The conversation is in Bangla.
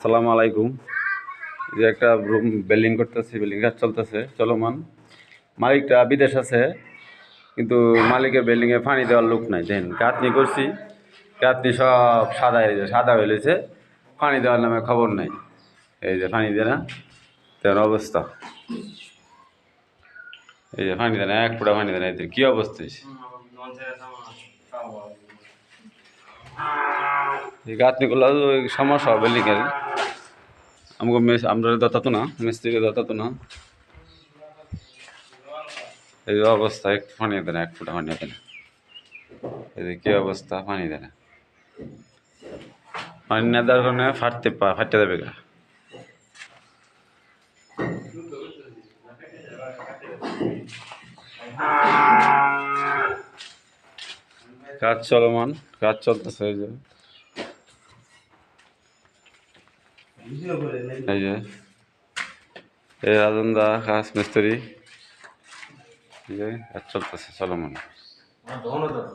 আসসালামু আলাইকুম। এই যে একটা রুম বিল্ডিং করতেছে, বিল্ডিং কাজ চলতেছে চলমান। মালিকটা বিদেশ আছে, কিন্তু মালিকের বিল্ডিংয়ে পানি দেওয়ার লোক নাই। দেখেন কাতনি করছি, কাতনি সব সাদা হয়ে যায়, সাদা হয়ে গেছে, পানি দেওয়ার নামে খবর নাই। এই যে পানি দেয় না, তেমন অবস্থা। এই যে পানি দেয় না, এক ফুটা পানি দেয় না, এদের কী অবস্থা হয়েছে। এই গাঁথনিগুলো সমস্যা বিল্ডিংয়ের। আমাকে আমরা দতাতো না, মিস্ত্রিকে দতাতো না। এই অবস্থা, এক পানি দেয় না, এক ফুটা পানি দেয় না। এই যে কী অবস্থা, পানি দেয় না। পানি না দেওয়ার কারণে ফাটতে দেবে গা। কাজ চলমান, কাজ চলতেছে। এই যে এই রাজন দা কাজ মিস্ত্রি, কাজ চলতেছে চলমান।